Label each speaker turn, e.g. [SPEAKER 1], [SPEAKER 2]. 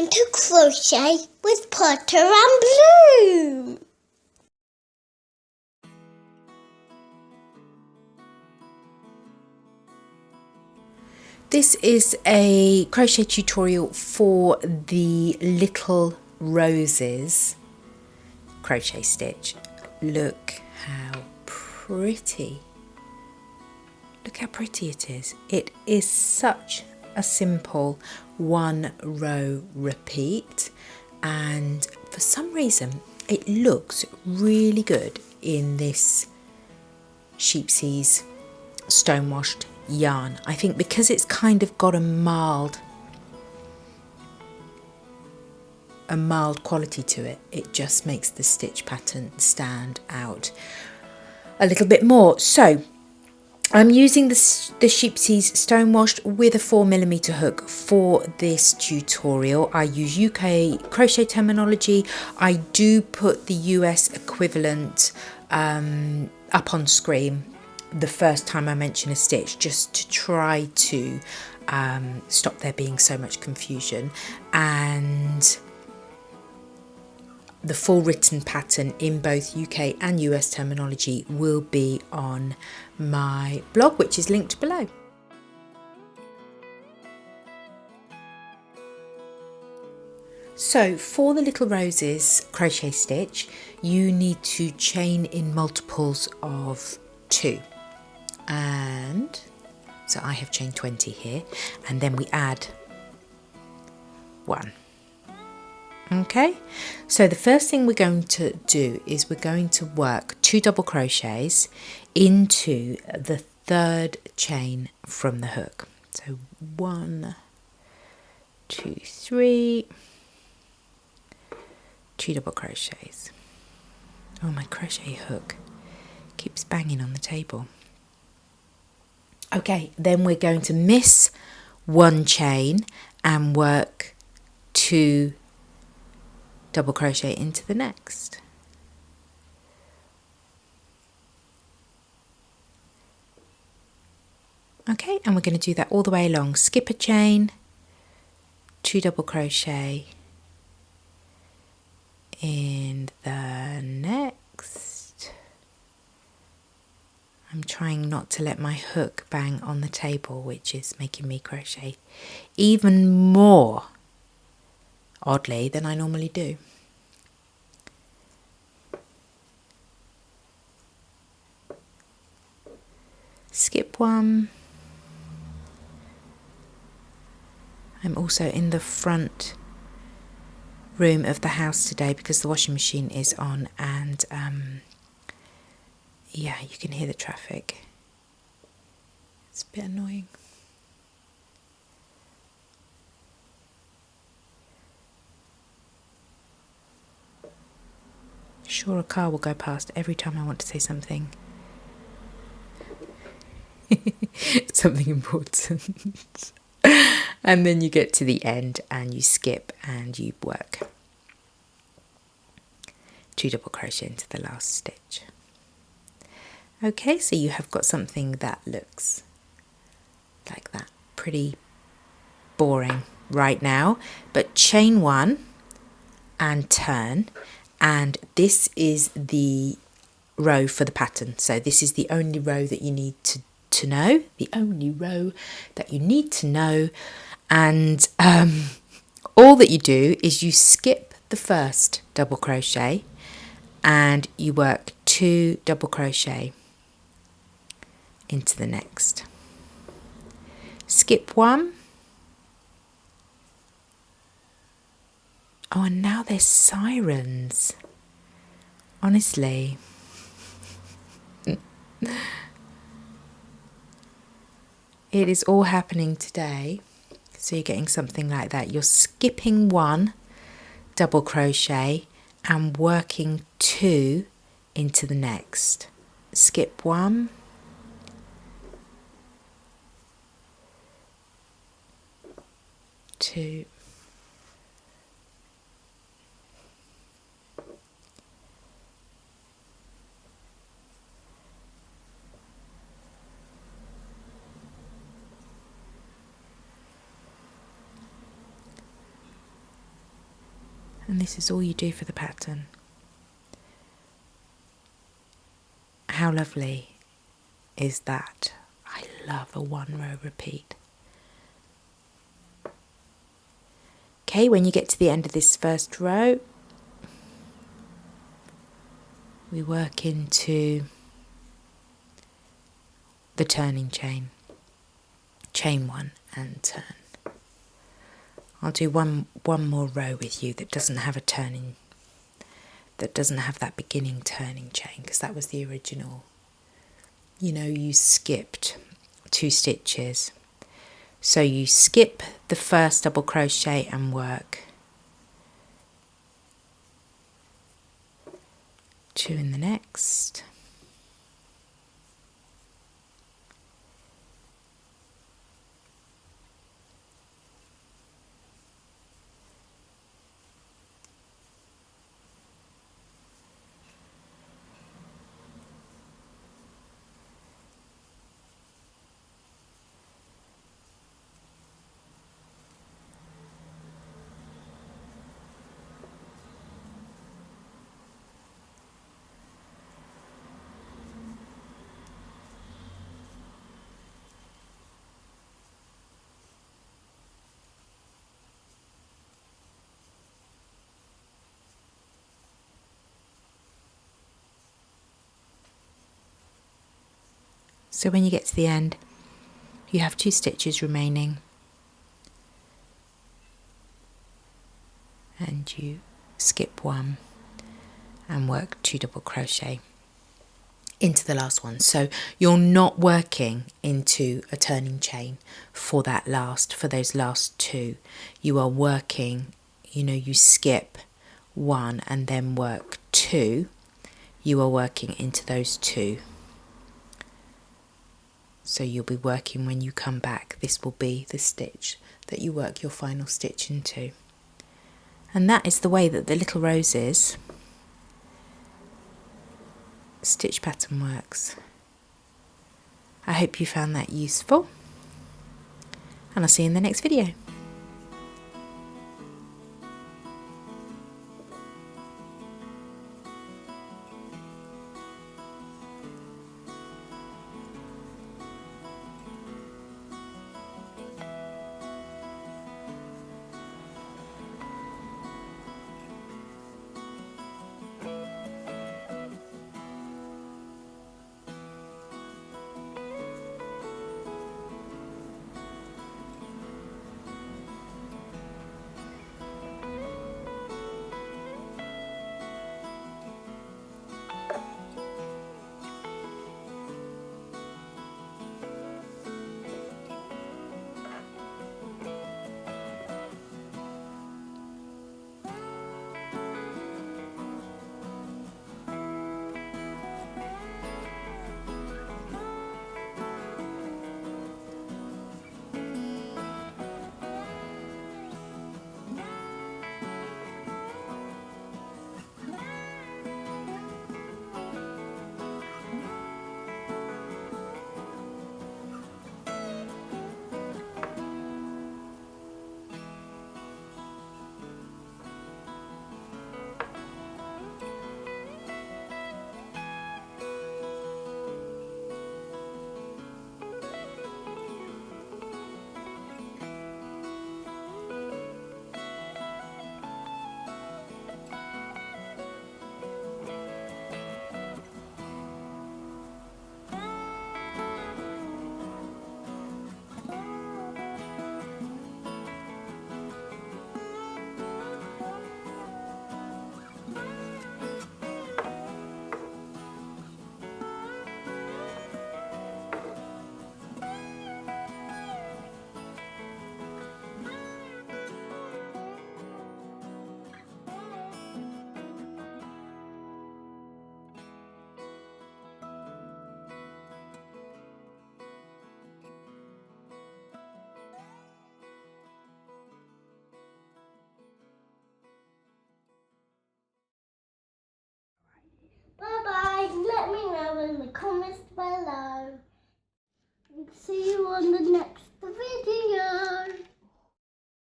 [SPEAKER 1] going to crochet with Potter and Bloom.
[SPEAKER 2] This is a crochet tutorial for the Little Roses crochet stitch. Look how pretty. Look how pretty it is. It is such a simple 1 row repeat, and for some reason it looks really good in this Sheepsies stonewashed yarn. I think because it's kind of got a mild quality to it, it just makes the stitch pattern stand out a little bit more. So I'm using the Sheepsies stonewashed with a 4mm hook for this tutorial. I use UK crochet terminology. I do put the US equivalent up on screen the first time I mention a stitch, just to try to stop there being so much confusion. And the full written pattern in both UK and US terminology will be on my blog, which is linked below. So for the Little Roses crochet stitch, you need to chain in multiples of 2. And so I have chained 20 here, and then we add 1. Okay, so the first thing we're going to do is we're going to work 2 double crochets into the 3rd chain from the hook. So 1, 2, 3, 2 double crochets. Oh, my crochet hook keeps banging on the table. Okay, then we're going to miss 1 chain and work 2 double crochet into the next. Okay, and we're going to do that all the way along. Skip a chain, 2 double crochet in the next. I'm trying not to let my hook bang on the table, which is making me crochet even more oddly than I normally do. Skip 1. I'm also in the front room of the house today because the washing machine is on, and yeah, you can hear the traffic. It's a bit annoying. Sure, a car will go past every time I want to say something. Something important. And then you get to the end and you skip and you work 2 double crochet into the last stitch. Okay, so you have got something that looks like that. Pretty boring right now, but chain 1 and turn, and this is the row for the pattern. So this is the only row that you need to know, the only row that you need to know, and all that you do is you skip the first double crochet and you work 2 double crochet into the next. Skip 1. Oh, and now there's sirens. Honestly. It is all happening today. So you're getting something like that. You're skipping 1 double crochet and working 2 into the next. Skip 1. Two. And this is all you do for the pattern. How lovely is that? I love a 1 row repeat. Okay, when you get to the end of this first row, we work into the turning chain. Chain 1 and turn. I'll do one more row with you that doesn't have a turning, that doesn't have that beginning turning chain, because that was the original. You know, you skipped 2 stitches. So you skip the first double crochet and work 2 in the next. So when you get to the end, you have 2 stitches remaining, and you skip 1 and work 2 double crochet into the last one. So you're not working into a turning chain for those last 2. You are working, you know, you skip 1 and then work 2. You are working into those 2. So you'll be working when you come back. This will be the stitch that you work your final stitch into. And that is the way that the Little Roses stitch pattern works. I hope you found that useful, and I'll see you in the next video.
[SPEAKER 1] Bye-bye. Let me know in the comments below. See you on the next